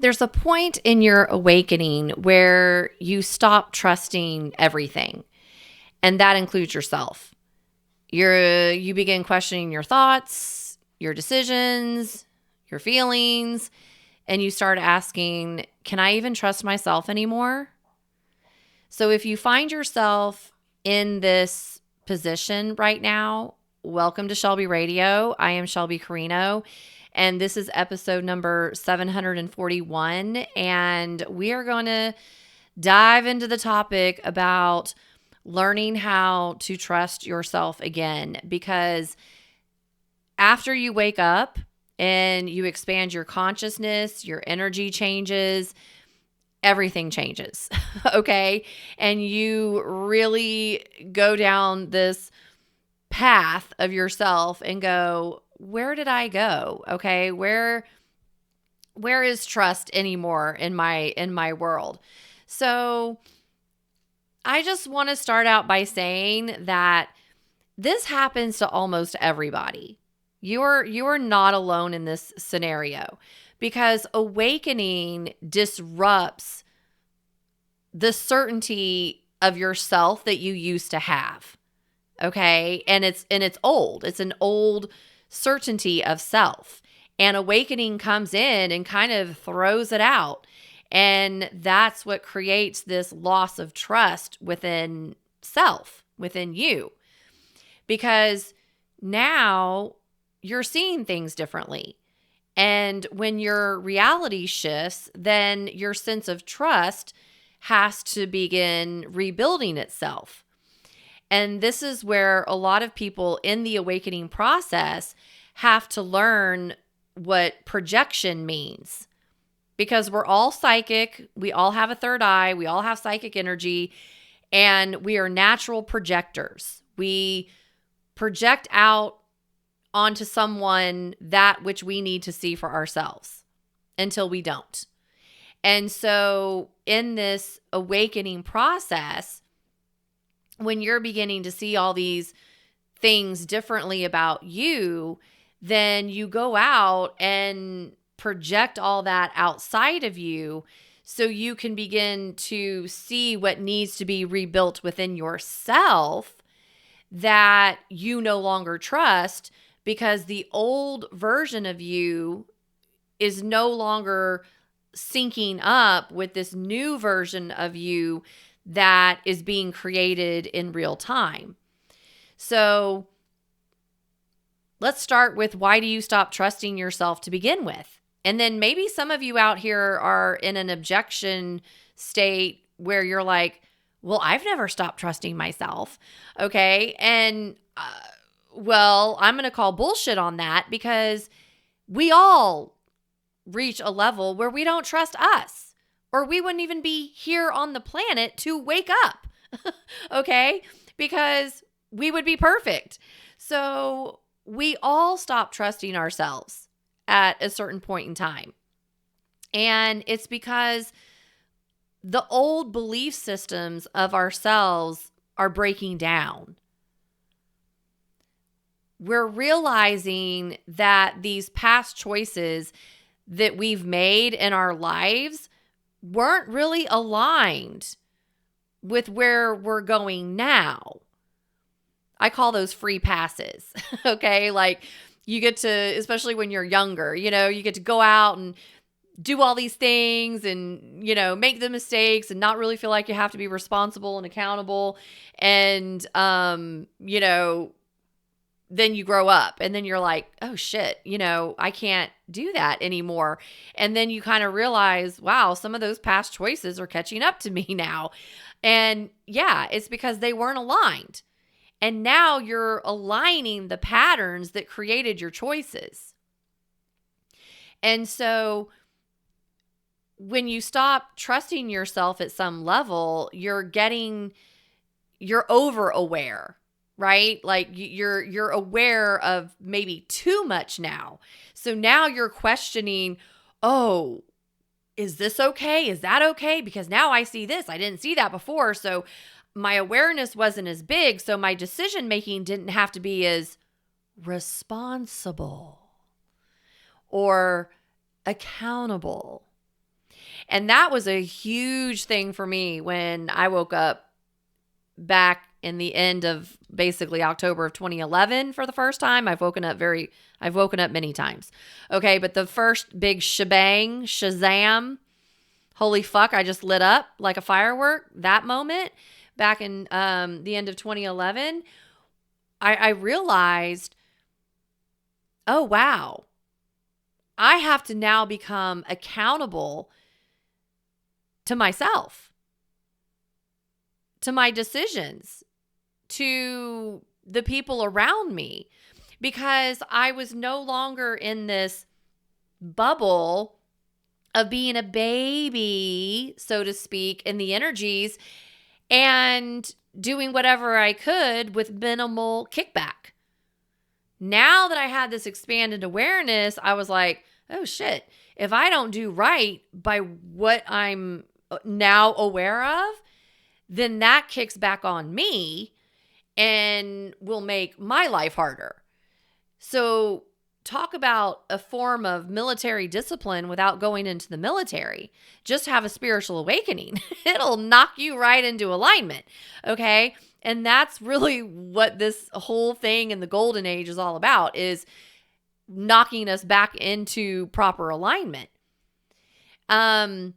There's a point in your awakening where you stop trusting everything, and that includes yourself. You begin questioning your thoughts, your decisions, your feelings, and you start asking, can I even trust myself anymore? So if you find yourself in this position right now, welcome to Shelby Radio. I am Shelby Carino, and this is episode number 741. And we are going to dive into the topic about learning how to trust yourself again. Because after you wake up and you expand your consciousness, your energy changes, everything changes, okay? And you really go down this path of yourself and go, where did I go? Okay, where is trust anymore in my world? So I just want to start out by saying that this happens to almost everybody. You are not alone in this scenario, because awakening disrupts the certainty of yourself that you used to have. Okay? And it's old. It's an old certainty of self. And awakening comes in and kind of throws it out. And that's what creates this loss of trust within self, within you. Because now you're seeing things differently. And when your reality shifts, then your sense of trust has to begin rebuilding itself. And this is where a lot of people in the awakening process have to learn what projection means. Because we're all psychic, we all have a third eye, we all have psychic energy, and we are natural projectors. We project out onto someone that which we need to see for ourselves until we don't. And so in this awakening process, when you're beginning to see all these things differently about you, then you go out and project all that outside of you so you can begin to see what needs to be rebuilt within yourself that you no longer trust, because the old version of you is no longer syncing up with this new version of you that is being created in real time. So let's start with, why do you stop trusting yourself to begin with? And then maybe some of you out here are in an objection state where you're like, well, I've never stopped trusting myself. Okay. And well, I'm going to call bullshit on that, because we all reach a level where we don't trust us, or we wouldn't even be here on the planet to wake up. Okay? Because we would be perfect. So we all stop trusting ourselves at a certain point in time. And it's because the old belief systems of ourselves are breaking down. We're realizing that these past choices that we've made in our lives weren't really aligned with where we're going now. I call those free passes. Okay? Like, you get to, especially when you're younger, you get to go out and do all these things and, make the mistakes and not really feel like you have to be responsible and accountable. And, then you grow up and then you're like, oh shit, I can't do that anymore. And then you kind of realize, wow, some of those past choices are catching up to me now. And yeah, it's because they weren't aligned. And now you're aligning the patterns that created your choices. And so when you stop trusting yourself at some level, you're over aware. Right? Like you're aware of maybe too much now. So now you're questioning, oh, is this okay? Is that okay? Because now I see this. I didn't see that before. So my awareness wasn't as big. So my decision making didn't have to be as responsible or accountable. And that was a huge thing for me when I woke up back in the end of basically October of 2011 for the first time. I've woken up many times. Okay, but the first big shazam, holy fuck, I just lit up like a firework. That moment back in the end of 2011, I realized, oh, wow, I have to now become accountable to myself, to my decisions, to the people around me, because I was no longer in this bubble of being a baby, so to speak, in the energies and doing whatever I could with minimal kickback. Now that I had this expanded awareness, I was like, oh shit, if I don't do right by what I'm now aware of, then that kicks back on me and will make my life harder. So talk about a form of military discipline without going into the military. Just have a spiritual awakening. It'll knock you right into alignment. Okay. And that's really what this whole thing in the golden age is all about, is knocking us back into proper alignment. And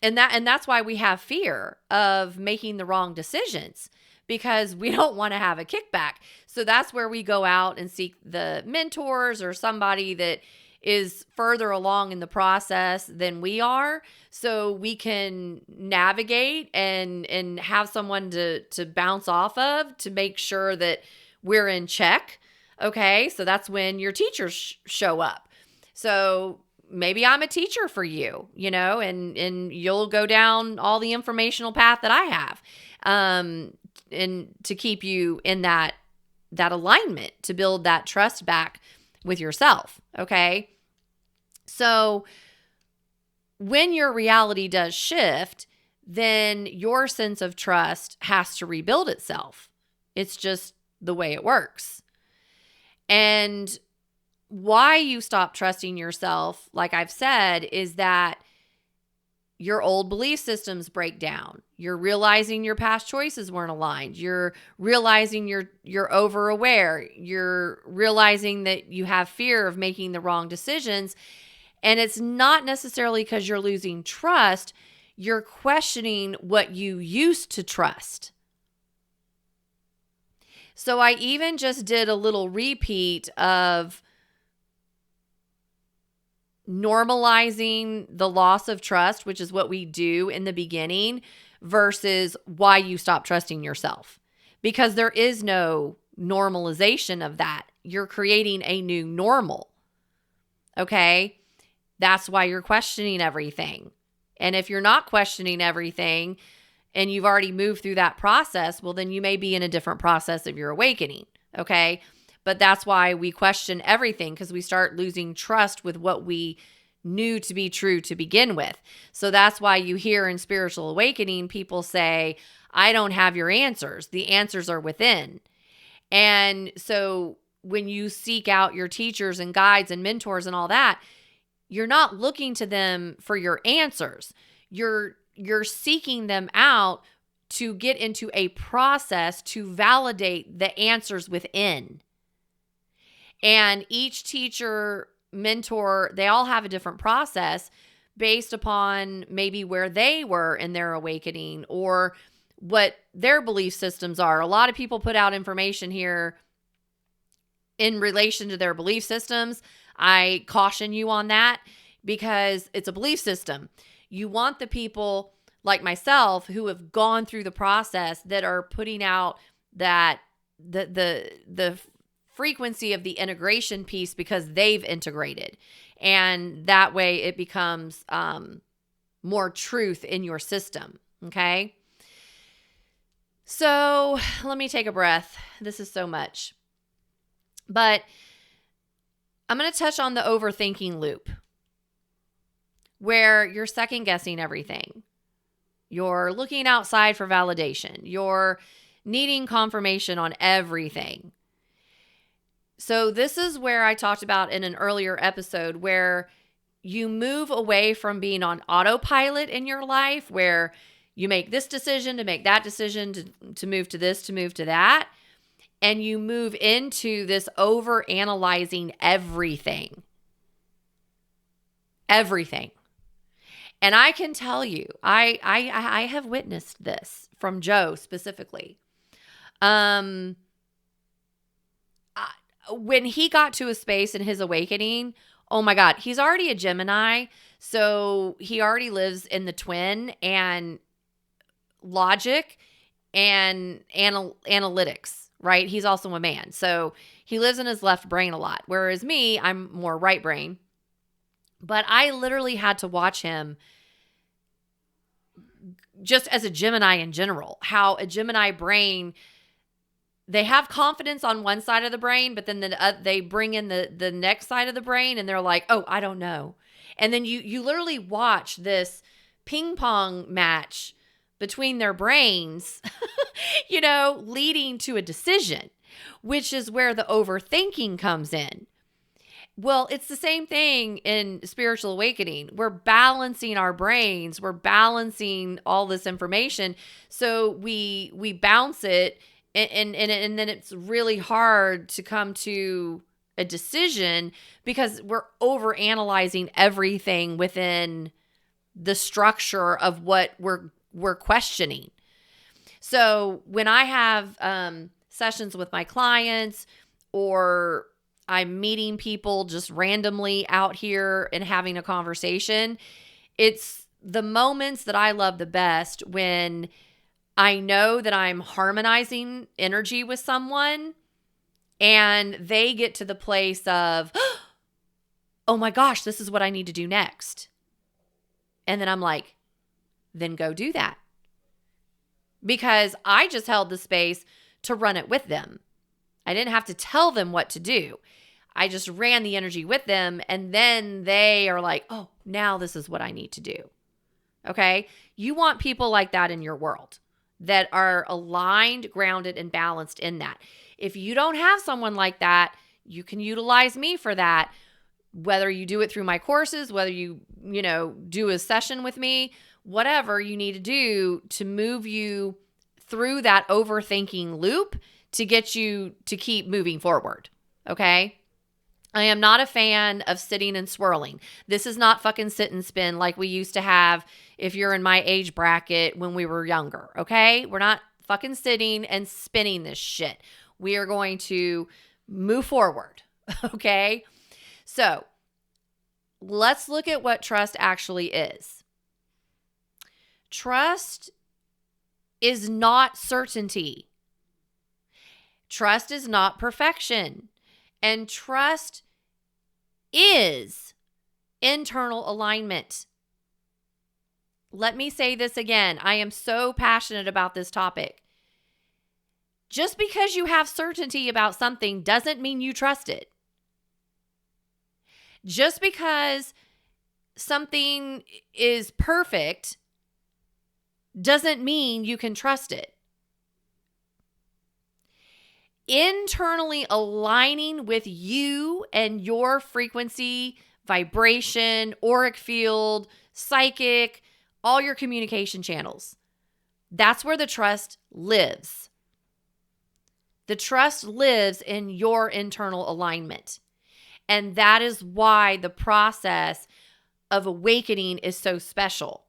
that's why we have fear of making the wrong decisions, because we don't want to have a kickback. So that's where we go out and seek the mentors or somebody that is further along in the process than we are, so we can navigate and have someone to bounce off of to make sure that we're in check. Okay, so that's when your teachers show up. So maybe I'm a teacher for you, and you'll go down all the informational path that I have, and to keep you in that alignment, to build that trust back with yourself. Okay. So when your reality does shift, then your sense of trust has to rebuild itself. It's just the way it works. And why you stop trusting yourself, like I've said, is that your old belief systems break down. You're realizing your past choices weren't aligned. You're realizing you're over aware. You're realizing that you have fear of making the wrong decisions. And it's not necessarily because you're losing trust. You're questioning what you used to trust. So I even just did a little repeat of normalizing the loss of trust, which is what we do in the beginning, versus why you stop trusting yourself. Because there is no normalization of that. You're creating a new normal. Okay? That's why you're questioning everything. And if you're not questioning everything and you've already moved through that process, well, then you may be in a different process of your awakening. Okay? But that's why we question everything, because we start losing trust with what we knew to be true to begin with. So that's why you hear in spiritual awakening, people say, I don't have your answers. The answers are within. And so when you seek out your teachers and guides and mentors and all that, you're not looking to them for your answers. You're seeking them out to get into a process to validate the answers within. And each teacher, mentor, they all have a different process based upon maybe where they were in their awakening or what their belief systems are. A lot of people put out information here in relation to their belief systems. I caution you on that, because it's a belief system. You want the people like myself who have gone through the process that are putting out that the frequency of the integration piece, because they've integrated, and that way it becomes more truth in your system. Okay. So let me take a breath. This is so much, but I'm going to touch on the overthinking loop, where you're second guessing everything. You're looking outside for validation. You're needing confirmation on everything. So this is where I talked about in an earlier episode, where you move away from being on autopilot in your life where you make this decision to make that decision to move to this, to move to that. And you move into this over analyzing everything. Everything. And I can tell you, I have witnessed this from Joe specifically. When he got to a space in his awakening, oh my God, he's already a Gemini. So he already lives in the twin and logic and analytics, right? He's also a man. So he lives in his left brain a lot. Whereas me, I'm more right brain. But I literally had to watch him just as a Gemini in general, how a Gemini brain, they have confidence on one side of the brain, but then they bring in the next side of the brain and they're like, oh, I don't know. And then you literally watch this ping pong match between their brains, leading to a decision, which is where the overthinking comes in. Well, it's the same thing in spiritual awakening. We're balancing our brains. We're balancing all this information. So we bounce it and then it's really hard to come to a decision because we're over analyzing everything within the structure of what we're questioning. So when I have sessions with my clients, or I'm meeting people just randomly out here and having a conversation, it's the moments that I love the best when I know that I'm harmonizing energy with someone and they get to the place of, oh my gosh, this is what I need to do next. And then I'm like, then go do that. Because I just held the space to run it with them. I didn't have to tell them what to do. I just ran the energy with them, and then they are like, oh, now this is what I need to do. Okay? You want people like that in your world that are aligned, grounded, and balanced in that. If you don't have someone like that, you can utilize me for that. Whether you do it through my courses, whether you do a session with me, whatever you need to do to move you through that overthinking loop to get you to keep moving forward. Okay? I am not a fan of sitting and swirling. This is not fucking sit and spin like we used to have if you're in my age bracket when we were younger. Okay? We're not fucking sitting and spinning this shit. We are going to move forward. Okay? So let's look at what trust actually is. Trust is not certainty. Trust is not perfection. And trust is internal alignment. Let me say this again. I am so passionate about this topic. Just because you have certainty about something doesn't mean you trust it. Just because something is perfect doesn't mean you can trust it. Internally aligning with you and your frequency, vibration, auric field, psychic, all your communication channels. That's where the trust lives. The trust lives in your internal alignment. And that is why the process of awakening is so special.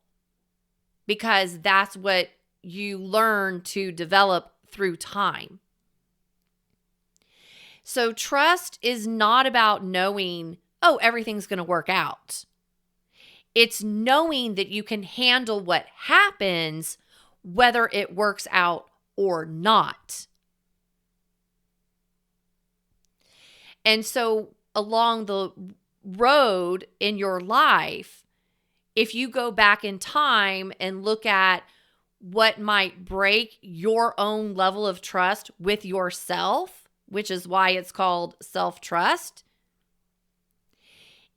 Because that's what you learn to develop through time. So trust is not about knowing, oh, everything's going to work out. It's knowing that you can handle what happens, whether it works out or not. And so along the road in your life, if you go back in time and look at what might break your own level of trust with yourself, which is why it's called self-trust,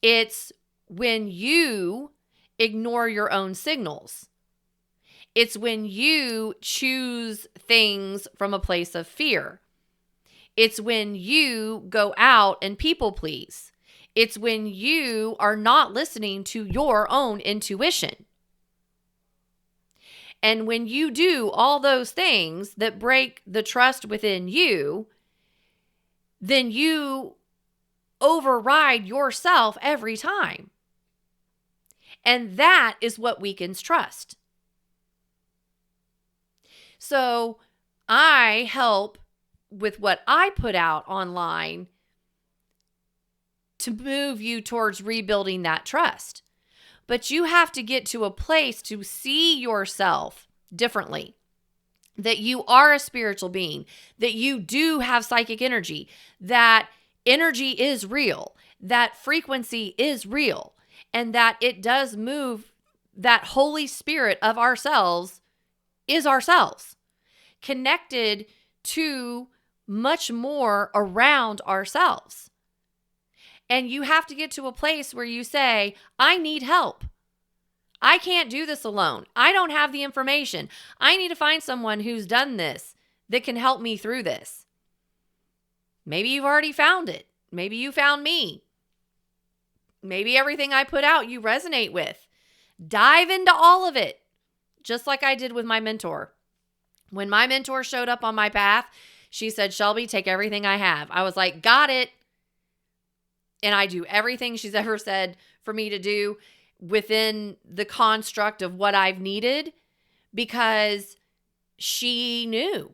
it's when you ignore your own signals. It's when you choose things from a place of fear. It's when you go out and people please. It's when you are not listening to your own intuition. And when you do all those things that break the trust within you, then you override yourself every time. And that is what weakens trust. So I help with what I put out online to move you towards rebuilding that trust. But you have to get to a place to see yourself differently, that you are a spiritual being, that you do have psychic energy, that energy is real, that frequency is real, and that it does move. That Holy Spirit of ourselves is ourselves, connected to much more around ourselves. And you have to get to a place where you say, I need help. I can't do this alone. I don't have the information. I need to find someone who's done this that can help me through this. Maybe you've already found it. Maybe you found me. Maybe everything I put out you resonate with. Dive into all of it, just like I did with my mentor. When my mentor showed up on my path, she said, Shelby, take everything I have. I was like, got it. And I do everything she's ever said for me to do within the construct of what I've needed, because she knew.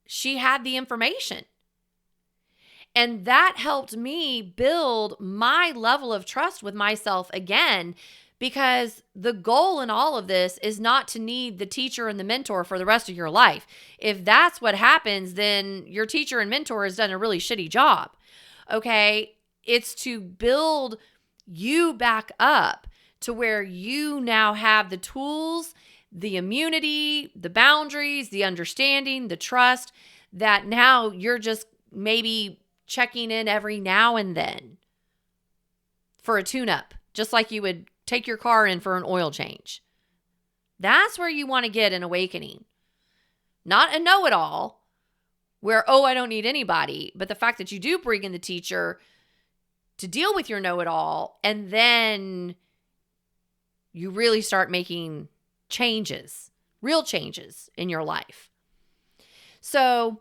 She had the information. And that helped me build my level of trust with myself again, because the goal in all of this is not to need the teacher and the mentor for the rest of your life. If that's what happens, then your teacher and mentor has done a really shitty job. Okay? It's to build you back up to where you now have the tools, the immunity, the boundaries, the understanding, the trust, that now you're just maybe checking in every now and then for a tune-up, just like you would take your car in for an oil change. That's where you want to get an awakening. Not a know-it-all where, oh, I don't need anybody, but the fact that you do bring in the teacher to deal with your know-it-all, and then you really start making changes, real changes in your life. So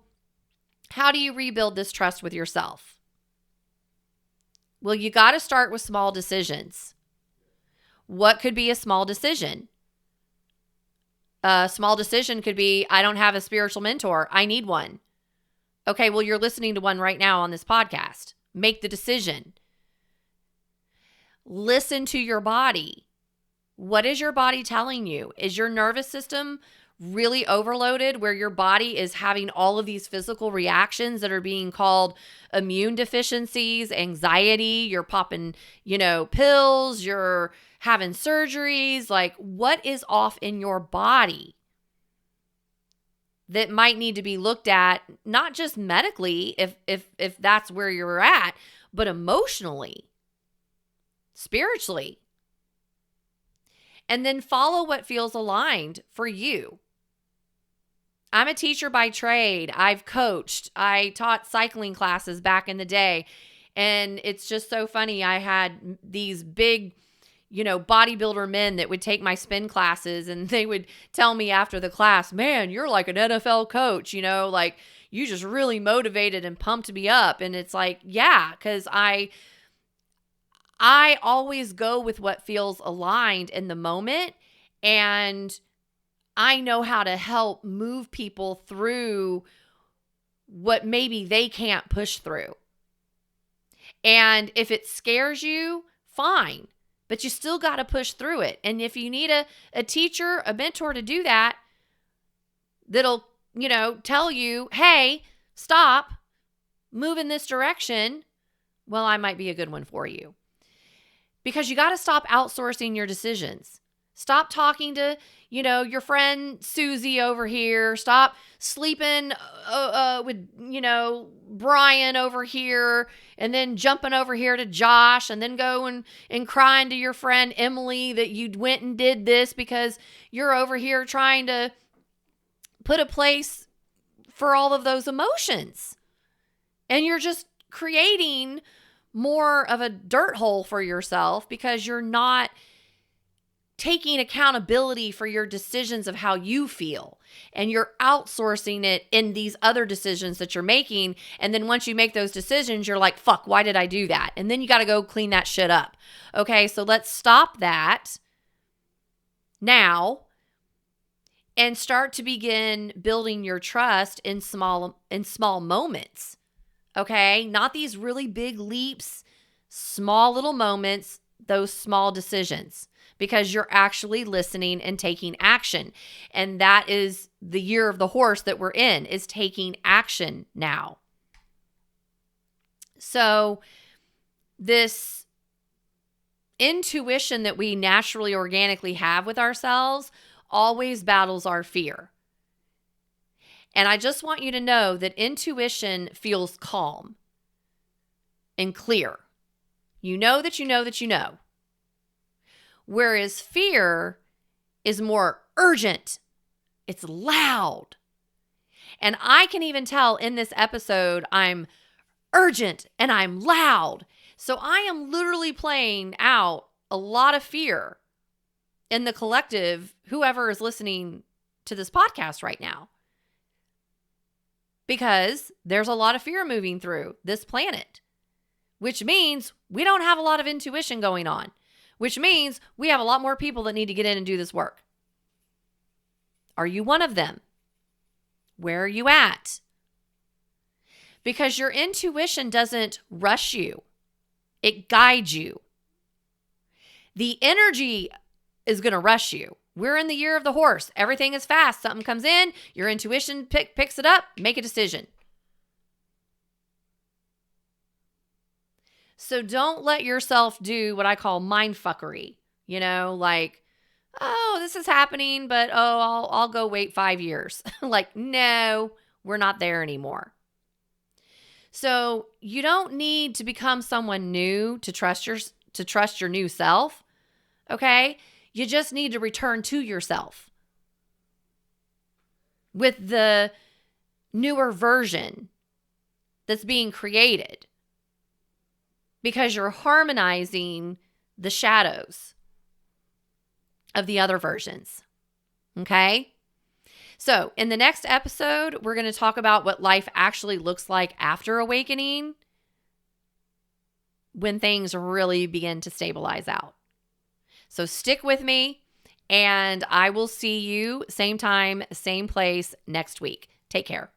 how do you rebuild this trust with yourself? Well, you got to start with small decisions. What could be a small decision? A small decision could be, I don't have a spiritual mentor. I need one. Okay, well, you're listening to one right now on this podcast. Make the decision. Listen to your body. What is your body telling you? Is your nervous system really overloaded where your body is having all of these physical reactions that are being called immune deficiencies, anxiety? You're popping, pills, you're having surgeries. Like, what is off in your body that might need to be looked at, not just medically, if that's where you're at, but emotionally, spiritually? And then follow what feels aligned for you. I'm a teacher by trade. I've coached. I taught cycling classes back in the day. And it's just so funny. I had these big, bodybuilder men that would take my spin classes, and they would tell me after the class, man, you're like an NFL coach, like you just really motivated and pumped me up. And it's like, yeah, because I always go with what feels aligned in the moment, and I know how to help move people through what maybe they can't push through. And if it scares you, fine, but you still got to push through it. And if you need a teacher, a mentor to do that, that'll, tell you, hey, stop, move in this direction, well, I might be a good one for you. Because you got to stop outsourcing your decisions. Stop talking to, your friend Susie over here. Stop sleeping with, Brian over here, and then jumping over here to Josh, and then going and crying to your friend Emily that you went and did this because you're over here trying to put a place for all of those emotions. And you're just creating more of a dirt hole for yourself because you're not taking accountability for your decisions of how you feel, and you're outsourcing it in these other decisions that you're making. And then once you make those decisions, you're like, fuck, why did I do that? And then you got to go clean that shit up. Okay, so let's stop that now and start to begin building your trust in small moments. Okay, not these really big leaps, small little moments, those small decisions, because you're actually listening and taking action. And that is the year of the horse that we're in, is taking action now. So this intuition that we naturally, organically have with ourselves always battles our fear. And I just want you to know that intuition feels calm and clear. You know that you know that you know. Whereas fear is more urgent. It's loud. And I can even tell in this episode, I'm urgent and I'm loud. So I am literally playing out a lot of fear in the collective, whoever is listening to this podcast right now. Because there's a lot of fear moving through this planet, which means we don't have a lot of intuition going on, which means we have a lot more people that need to get in and do this work. Are you one of them? Where are you at? Because your intuition doesn't rush you. It guides you. The energy is going to rush you. We're in the year of the horse. Everything is fast. Something comes in, your intuition picks it up, make a decision. So don't let yourself do what I call mindfuckery. You know, like, oh, this is happening, but I'll go wait 5 years. Like, no, we're not there anymore. So you don't need to become someone new to trust your new self. Okay? You just need to return to yourself with the newer version that's being created, because you're harmonizing the shadows of the other versions. Okay? So in the next episode, we're going to talk about what life actually looks like after awakening, when things really begin to stabilize out. So stick with me, and I will see you same time, same place next week. Take care.